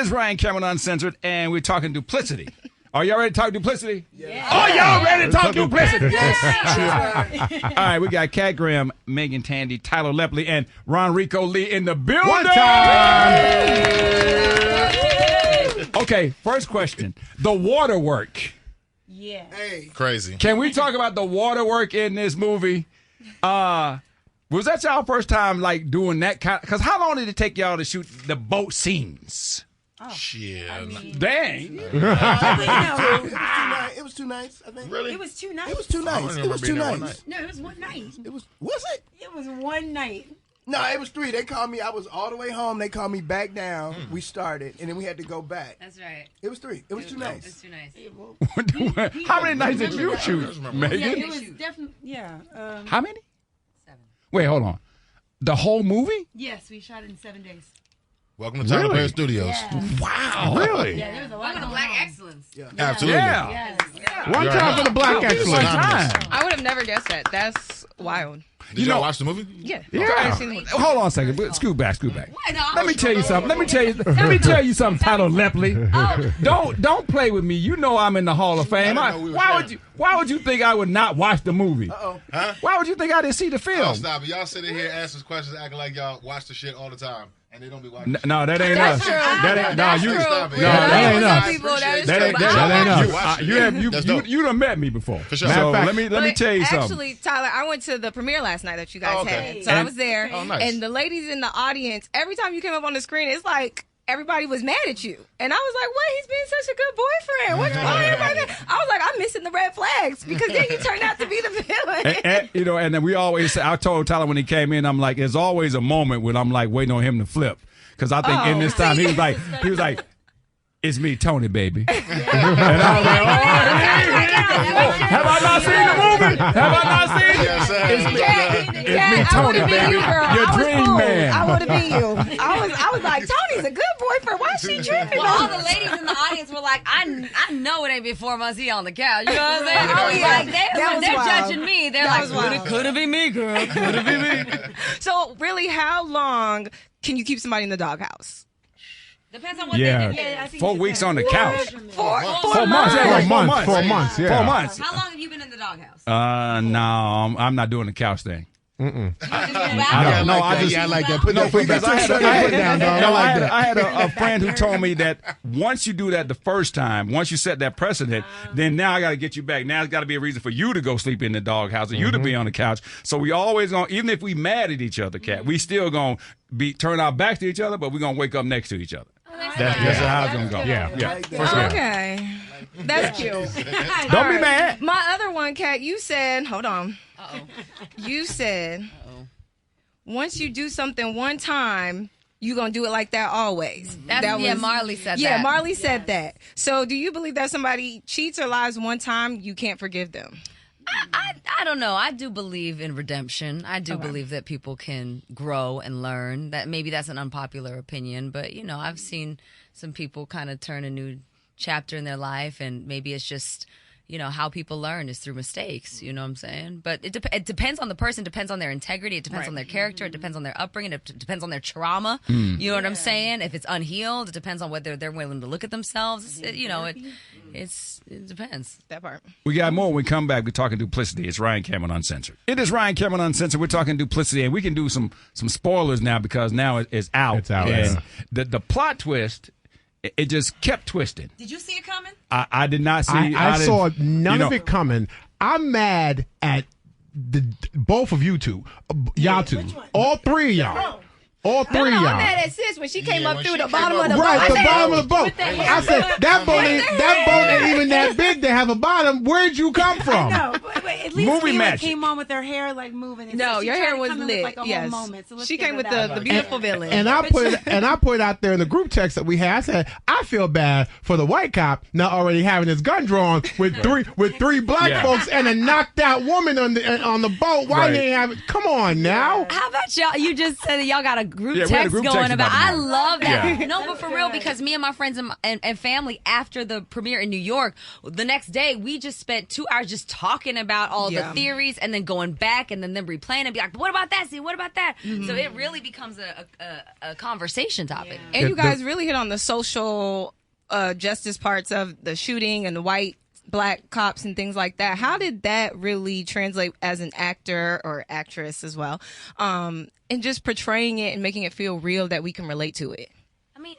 is Ryan Cameron Uncensored, and we're talking duplicity. Are y'all ready to talk duplicity? Yeah. Oh, y'all ready to talk duplicity? Yes. All right, we got Kat Graham, Meagan Tandy, Tyler Lepley, and RonReaco Lee in the building. One time. Okay, first question. The water work. Yeah. Hey. Crazy. Can we talk about the water work in this movie? Was that y'all first time like doing that kind? Because how long did it take y'all to shoot the boat scenes? Oh. Shit. Dang. It was 2 nights, I think. Really? It was 2 nights. It was 2 nights. It was 2 nights. No, it was 1 night. Was it? It was 1 night. No, it was 3. They called me. I was all the way home. They called me back down. We started, and then we had to go back. That's right. It was 3. It was 2 nights. It was 2 nights. How many nights did you shoot, Megan? Yeah, it was definitely, yeah. How many? 7. Wait, hold on. The whole movie? Yes, we shot it in 7 days. Welcome to Tyler Perry Studios. Yeah. Wow. Really? Yeah, there was a lot Welcome to going Black on. Excellence. Yeah. Absolutely. Yeah. Yes. One time for the black One excellence. time. I would have never guessed that. That's wild. Did y'all watch the movie? Yeah. Yeah. Seen the movie. Hold on a second. Scoot back. What? No, Let me tell you something. Let me tell you something, Tyler Lepley. Don't play with me. You know I'm in the Hall of Fame. Why would you think I would not watch the movie? Uh-oh. Huh? Why would you think I didn't see the film? Oh, stop it. Y'all sitting here asking questions acting like y'all watch the shit all the time. And they don't be watching. No, that ain't That's us. true. That ain't That's you. true. Stop it. No, that ain't Some us. people, that is That true. ain't but I don't- us. You done met me before. For sure. So Matter of let me But tell you something. Actually, Tyler, I went to the premiere last night that you guys Oh, okay. had. So I was there. Oh, nice. And the ladies in the audience, every time you came up on the screen, it's like everybody was mad at you. And I was like, what? He's being such a good boyfriend. What's wrong with everybody? I was like, I'm missing the red flags because then you turned out to be the villain. And then we always say, I told Tyler when he came in, I'm like, there's always a moment when I'm like waiting on him to flip. Because I think in this time, he was like, it's me, Tony, baby. And I was like, have I not seen the movie? Have I not seen it? It's me, Tony, baby. Your dream man. I would have been you. I was like, Tony's a good boyfriend. Why is she tripping? Well, all the ladies in the audience were like, I know it ain't been 4 months he on the couch. You know what I'm saying? Oh, yeah. Like, they're wild. judging me. They're That like, was wild. could have been me, girl. Could have been me. So really, how long can you keep somebody in the doghouse? Depends on what Yeah. they did. I think 4 weeks on the couch. 4 4 months. Yeah, like 4 months. 4 months, yeah. 4 months. How long have you been in the doghouse? No, I'm not doing the couch thing. I like that. Put No, that foot because back. I had a friend who told me that once you do that the first time, once you set that precedent, then now I got to get you back. Now it's got to be a reason for you to go sleep in the doghouse or you to be on the couch. So we always going, even if we mad at each other, Kat, we still going to turn our backs to each other, but we're going to wake up next to each other. That's how it's going to go. Yeah. For sure. Okay. That's cute. Don't be mad. My other one, Kat, you said, hold on. Uh-oh. You said, once you do something one time, you're going to do it like that always. Marley said that. Yeah, Marley said that. So do you believe that somebody cheats or lies one time, you can't forgive them? I don't know. I do believe in redemption. I do believe that people can grow and learn. That maybe that's an unpopular opinion, but you know, I've seen some people kind of turn a new chapter in their life, and maybe it's just, you know, how people learn is through mistakes. You know what I'm saying? But it depends on the person, depends on their integrity, it depends on their character, it depends on their upbringing, it depends on their trauma. You know what I'm saying? If it's unhealed, it depends on whether they're willing to look at themselves. It depends. That part. We got more when we come back. We're talking duplicity. It's Ryan Cameron Uncensored. It is Ryan Cameron Uncensored. We're talking duplicity, and we can do some spoilers now because now it's out. It's out, And yeah. the plot twist, it just kept twisting. Did you see it coming? I did not see. I saw none you of know, it coming. I'm mad at both of you two. Y'all two. All 3 of y'all. All 3 of y'all. I'm mad at sis when she came up when through she the came bottom up- of the boat. Right, the I said, bottom of the boat. I said, that boat ain't even that big to have a bottom. Where'd you come from? No, but at least Movie Mila magic. came on with her hair like moving. And No, so she your tried hair to was come in lit. with, like, a Yes. whole moment. So let's She give came her with that. the beautiful villain. And I put out there in the group text that we had. I said, I feel bad for the white cop not already having his gun drawn with three black folks and a knocked out woman on the boat. Why they ain't have it? Come on now. How about y'all? You just said that y'all got a group Yeah, we had a text group going text about. about I it. love that. Yeah. No, but for real, because me and my friends and family after the premiere in New York, the next day we just spent 2 hours just talking about about all the theories and then going back and then replaying and be like, but what about that scene? What about that? So it really becomes a conversation topic. Yeah. And you guys really hit on the social justice parts of the shooting and the white black cops and things like that. How did that really translate as an actor or actress as well, and just portraying it and making it feel real that we can relate to it? I mean,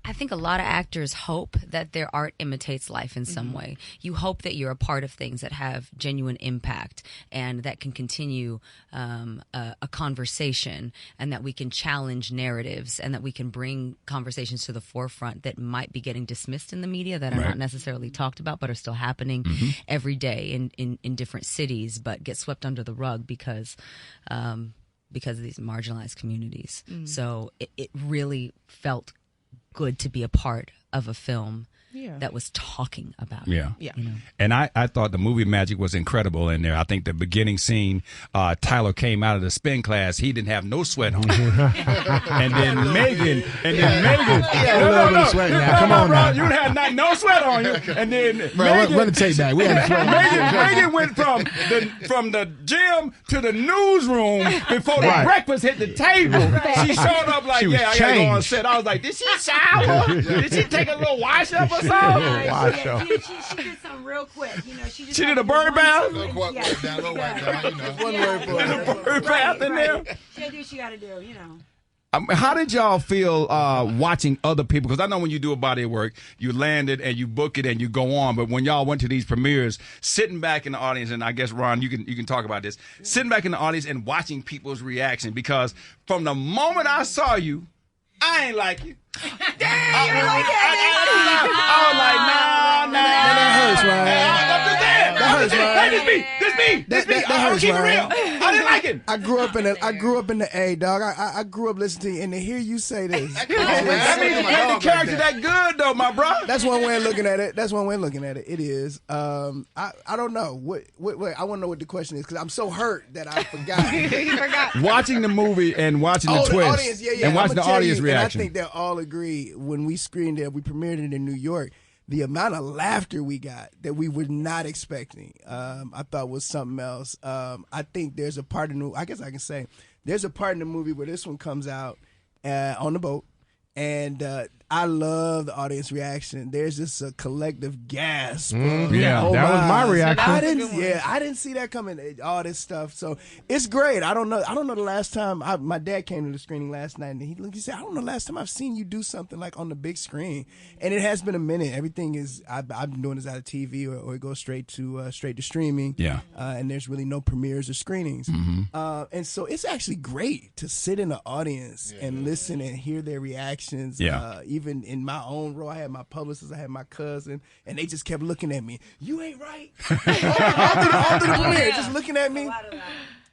I think a lot of actors hope that their art imitates life in some way. You hope that you're a part of things that have genuine impact and that can continue a conversation, and that we can challenge narratives, and that we can bring conversations to the forefront that might be getting dismissed in the media, that are not necessarily talked about but are still happening every day in different cities, but get swept under the rug because of these marginalized communities. So it really felt good to be a part of a film that was talking about it. You know? And I thought the movie magic was incredible in there. I think the beginning scene, Tyler came out of the spin class. He didn't have no sweat on. and then Meagan, no, sweat now. Come on now. You had no sweat on you. And then Meagan, run the tape back. We had Meagan went from the gym to the newsroom before the breakfast hit the table. She showed up like, I gotta go on set. I was like, did she shower? Did she take a little wash up or something? She did something real quick. You know, she did a bird bath. One word for it. A bird bath in there. She do what she got to do. You know. How did y'all feel watching other people? Because I know when you do a body of work, you land it and you book it and you go on. But when y'all went to these premieres, sitting back in the audience, and I guess Ron, you can talk about this, sitting back in the audience and watching people's reaction. Because from the moment I saw you, I ain't like you. Damn! I was like, nah. That hurts, right? That hurts, right? Hey, this me. That hurts, keep it right? real. I didn't like it. I grew up in the A, dog. I grew up listening to you, and to hear you say this. That means you made the character that good, though, my bro. That's one way of looking at it. It is. I don't know. What I want to know what the question is, because I'm so hurt that I forgot. You forgot. Watching the movie and watching the twist. The audience, and watching the audience reaction. And I think they'll all agree, when we screened it, we premiered it in New York, the amount of laughter we got that we were not expecting, I thought was something else. I think there's a part in I guess I can say, there's a part in the movie where this one comes out on the boat, and I love the audience reaction. There's just a collective gasp. That was my reaction. I didn't see that coming. All this stuff, so it's great. I don't know the last time my dad came to the screening last night, and he said, I don't know the last time I've seen you do something like on the big screen, and it has been a minute. Everything is I've been doing this out of TV or it goes straight to streaming. And there's really no premieres or screenings, and so it's actually great to sit in the audience and listen and hear their reactions. Even in my own role, I had my publicist, I had my cousin, and they just kept looking at me. You ain't right. all through the premiere, just looking at me.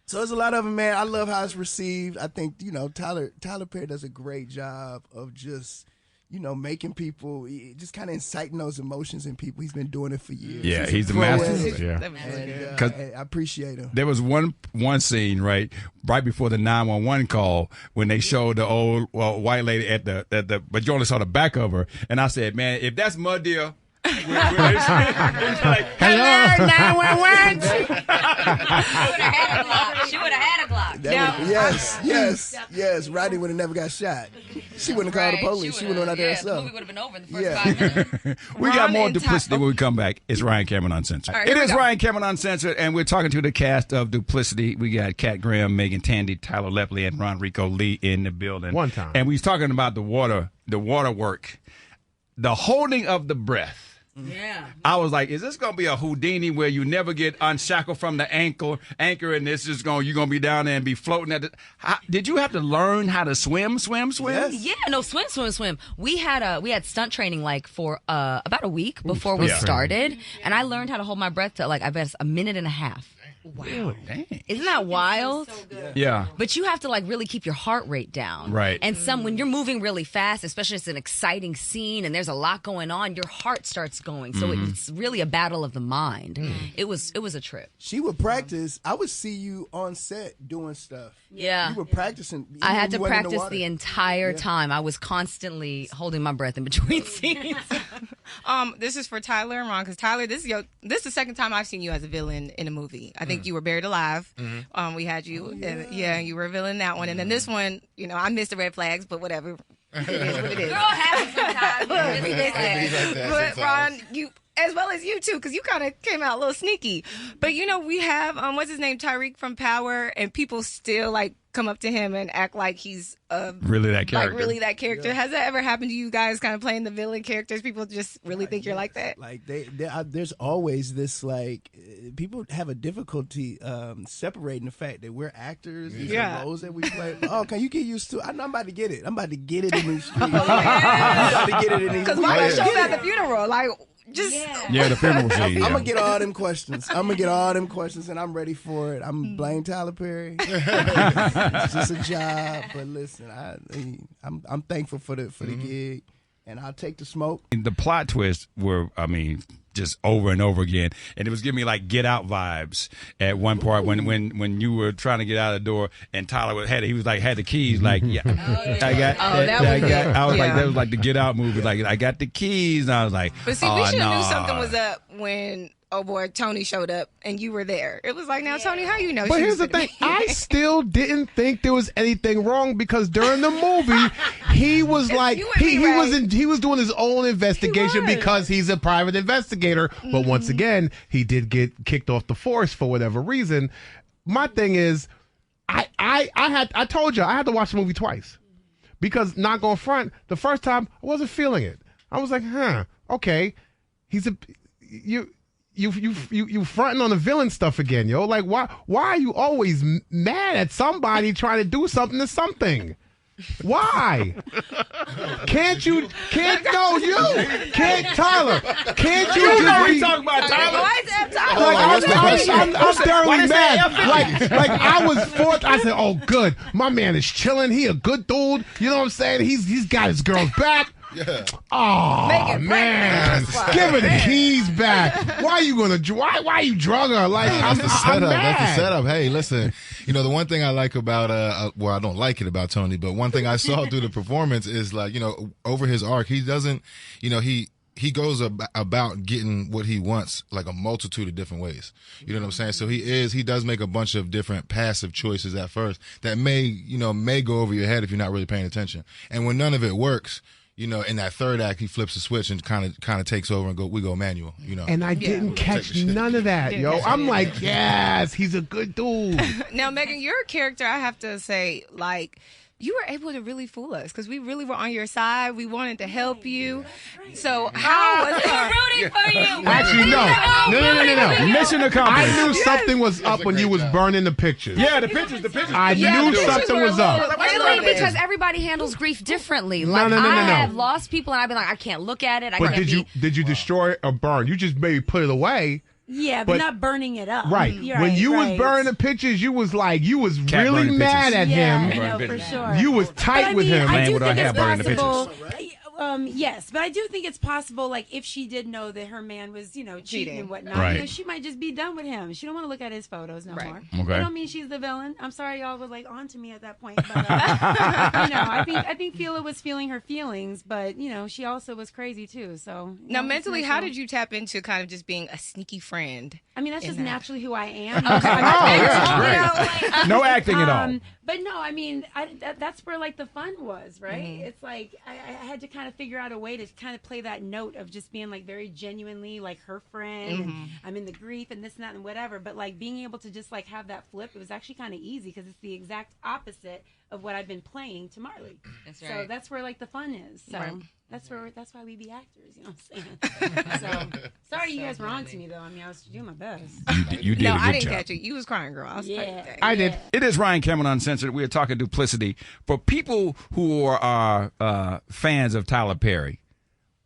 So there's a lot of them, man. I love how it's received. I think, Tyler Perry does a great job of just, making people, just kind of inciting those emotions in people. He's been doing it for years. Yeah, he's the master. And, I appreciate him. There was one scene right before the 911 call when they showed the old white lady at the, but you only saw the back of her, and I said, man, if that's Mud Deal. It's like, hello, 911. She would have had a Glock. Yes. Rodney would have never got shot. She wouldn't have called the police. She would have went out there herself. The movie would have been over in the first 5 minutes. We got more Duplicity when we come back. It's Ryan Cameron Uncensored. Right, it is Ryan Cameron Uncensored, and we're talking to the cast of Duplicity. We got Kat Graham, Meagan Tandy, Tyler Lepley, and RonReaco Lee in the building. One time. And we was talking about the water work, the holding of the breath. Yeah. I was like, is this going to be a Houdini where you never get unshackled from the anchor and this is you're going to be down there and be floating at did you have to learn how to swim? Yes. Yeah, no, swim. We had stunt training for about a week before we started, and I learned how to hold my breath to I bet a minute and a half. Wow. Really? Dang. Isn't that wild? So good. Yeah. But you have to really keep your heart rate down. Right. And when you're moving really fast, especially if it's an exciting scene and there's a lot going on, your heart starts going. So it's really a battle of the mind. It was a trip. She would practice. I would see you on set doing stuff. Yeah. You were practicing. I had to practice the entire time. I was constantly holding my breath in between scenes. This is for Tyler and Ron, because Tyler, this is the second time I've seen you as a villain in a movie. I think you were Buried Alive. We had you, you were a villain in that one, and then this one, I missed the red flags, but whatever. It is what it is. Girl, happens sometimes. But Ron, you, as well as you too, because you kind of came out a little sneaky. But we have what's his name, Tyreek from Power, and people still like come up to him and act like he's really that character. Like really that character. Yeah. Has that ever happened to you guys? Kind of playing the villain characters? People just really think you're like that. Like there's always this like people have a difficulty separating the fact that we're actors. These are roles that we play. Oh, can you get used to? I'm about to get it. I'm about to get it in these streets. I'm about to get it in these. Because why don't show up at the funeral? Like. Just the funeral scene. I'm gonna get all them questions. And I'm ready for it. I'm blame Tyler Perry. It's just a job, but listen, I'm thankful for the gig, and I'll take the smoke. The plot twists were, just over and over again, and it was giving me like Get Out vibes at one part when you were trying to get out of the door, and Tyler had the keys, like I was like, that was like the Get Out movie, like I got the keys, and I was like, but see, we should have knew something was up when Tony showed up and you were there. It was like, now Tony, how you know? But here's the thing, I still didn't think there was anything wrong, because during the movie he was like he was doing his own investigation because he's a private investigator. But once again, he did get kicked off the force for whatever reason. My thing is, I told you I had to watch the movie twice, because not going front, the first time I wasn't feeling it. I was like, okay, you fronting on the villain stuff again, yo. Like, why are you always mad at somebody trying to do something to something? Why? Tyler, can't you know we talking about Tyler. Why is that Tyler? I'm thoroughly mad. Like I was forced. I said, oh, good. My man is chilling. He a good dude. You know what I'm saying? He's got his girl's back. Yeah. Oh man, give her the keys back. Why you drug her? Like, that's the setup. I'm mad. That's the setup. Hey, listen. The one thing I like about I don't like it about Tony, but one thing I saw through the performance is like, over his arc, he doesn't, he goes about getting what he wants like a multitude of different ways. You know what I'm saying? So he does make a bunch of different passive choices at first that may go over your head if you're not really paying attention. And when none of it works, in that third act, he flips the switch and kind of takes over and we go manual, And I didn't catch none of that, yo. I'm like, yes, he's a good dude. Now, Meagan, your character, I have to say, like, you were able to really fool us, because we really were on your side. We wanted to help you. So how was it? Rooting for you. Actually, no. Mission accomplished. I knew something was up when you was burning the pictures. Yeah, the pictures. I knew something was up. Because everybody handles grief differently. Like, No. I have lost people, and I've been like, I can't look at it. But did you destroy it or burn? You just maybe put it away. Yeah, but not burning it up. Right. When you was burning the pictures, you was really mad at him. I know, for sure. You was tight with him. I do think it's possible. Yes, but I do think it's possible, like, if she did know that her man was, cheating and whatnot, she might just be done with him. She don't want to look at his photos no more. Okay. That don't mean she's the villain. I'm sorry y'all were, like, on to me at that point. But, I think Fila was feeling her feelings, but, she also was crazy, too. So now, mentally, how did you tap into kind of just being a sneaky friend? I mean, that's just naturally who I am. No acting at all. But no, I mean, that's where, like, the fun was, right? Mm-hmm. It's like I had to kind of figure out a way to kind of play that note of just being, like, very genuinely, like, her friend. Mm-hmm. And I'm in the grief and this and that and whatever. But, like, being able to just, like, have that flip, it was actually kind of easy, because it's the exact opposite of what I've been playing to Marley. That's right. So that's where, like, the fun is. So that's why we be actors, you know what I'm saying? So sorry you guys were on to me, though. I mean, I was doing my best. You did a good I didn't job. catch it. You was crying, girl. I did. It is Ryan Cameron Uncensored. We are talking Duplicity. For people who are fans of Tyler Perry,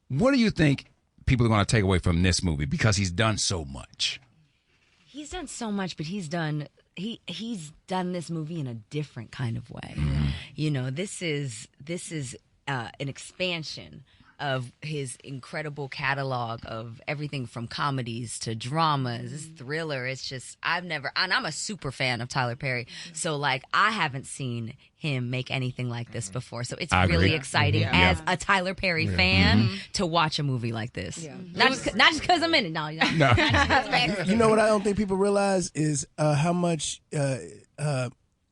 what do you think people are going to take away from this movie? Because he's done so much. He's done so much, but he's done this movie in a different kind of way. Mm-hmm. This is an expansion of his incredible catalog of everything from comedies to dramas, thriller. It's just, and I'm a super fan of Tyler Perry. So like, I haven't seen him make anything like this before. So it's really exciting as a Tyler Perry fan to watch a movie like this. Yeah. Not just because I'm in it. No. You know what I don't think people realize is how much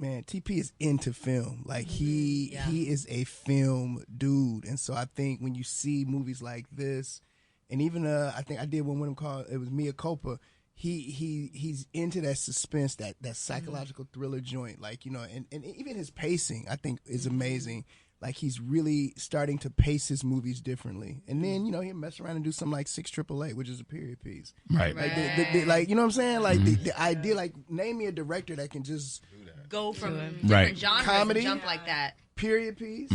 man, TP is into film. Like he is a film dude, and so I think when you see movies like this, and even I think I did one with him called it was Mea Culpa. He's into that suspense, that psychological thriller joint. Like and even his pacing I think is amazing. Like he's really starting to pace his movies differently, and then he'll mess around and do something like 6AAA, which is a period piece. Right. Like, like you know what I'm saying? Like the idea, like name me a director that can just go from different genres comedy, and jump like that. Period piece,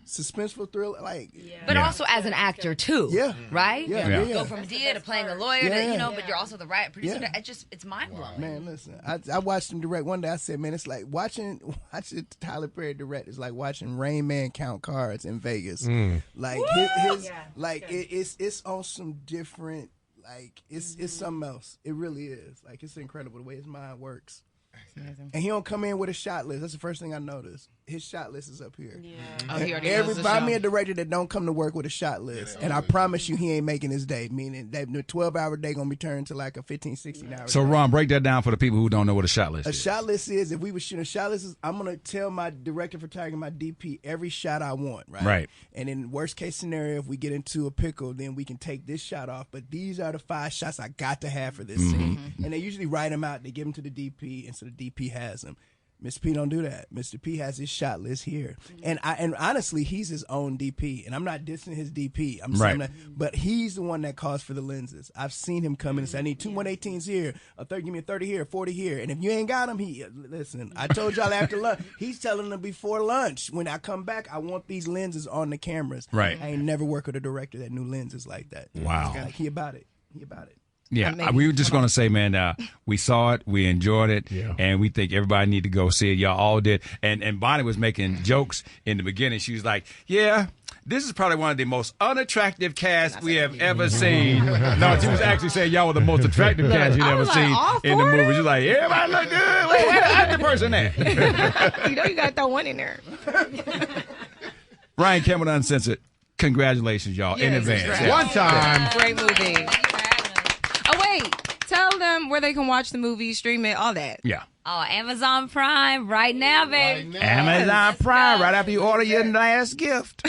suspenseful thriller, but also as an actor too. Right. Go from DA to playing a lawyer, to, but you're also the right producer. It's mind blowing. Man, listen, I watched him direct one day. I said, man, it's like watching Tyler Perry direct is like watching Rain Man count cards in Vegas. Like it's on some different. Like it's something else. It really is. Like it's incredible the way his mind works. And he don't come in with a shot list. That's the first thing I noticed. His shot list is up here. Find me a director that don't come to work with a shot list. And I promise you he ain't making his day. Meaning that the 12-hour day going to be turned to like a 15, 16-hour So, day. Ron, break that down for the people who don't know what a shot list is. A shot list is, if we were shooting a shot list, I'm going to tell my director, photographer, my DP, every shot I want, right? Right. And in worst case scenario, if we get into a pickle, then we can take this shot off. But these are the 5 shots I got to have for this scene. And they usually write them out. They give them to the DP, and so the DP has them. Mr. P don't do that. Mr. P has his shot list here, and honestly, he's his own DP, and I'm not dissing his DP. I'm saying that, but he's the one that calls for the lenses. I've seen him come in and say, "I need 2 118s here, a 30, give me a 30 here, 40 here," and if you ain't got them, listen. I told y'all after lunch. He's telling them before lunch. When I come back, I want these lenses on the cameras. Right. I ain't never worked with a director that knew lenses like that. Wow. Like, he about it. Yeah, we were just going to say, man, we saw it, we enjoyed it, and we think everybody need to go see it. Y'all all did. And Bonnie was making jokes in the beginning. She was like, yeah, this is probably one of the most unattractive casts we have ever seen. No, she was actually saying y'all were the most attractive cast you'd ever seen in the movie. She's like, everybody look good. Where's the person at? You got to throw one in there. Ryan Cameron, Uncensored. Congratulations, y'all, in advance. Right. One time. Great movie. Oh, wait. Tell them where they can watch the movie, stream it, all that. Yeah. Oh, Amazon Prime right now, baby. Amazon Prime right after you order your last gift.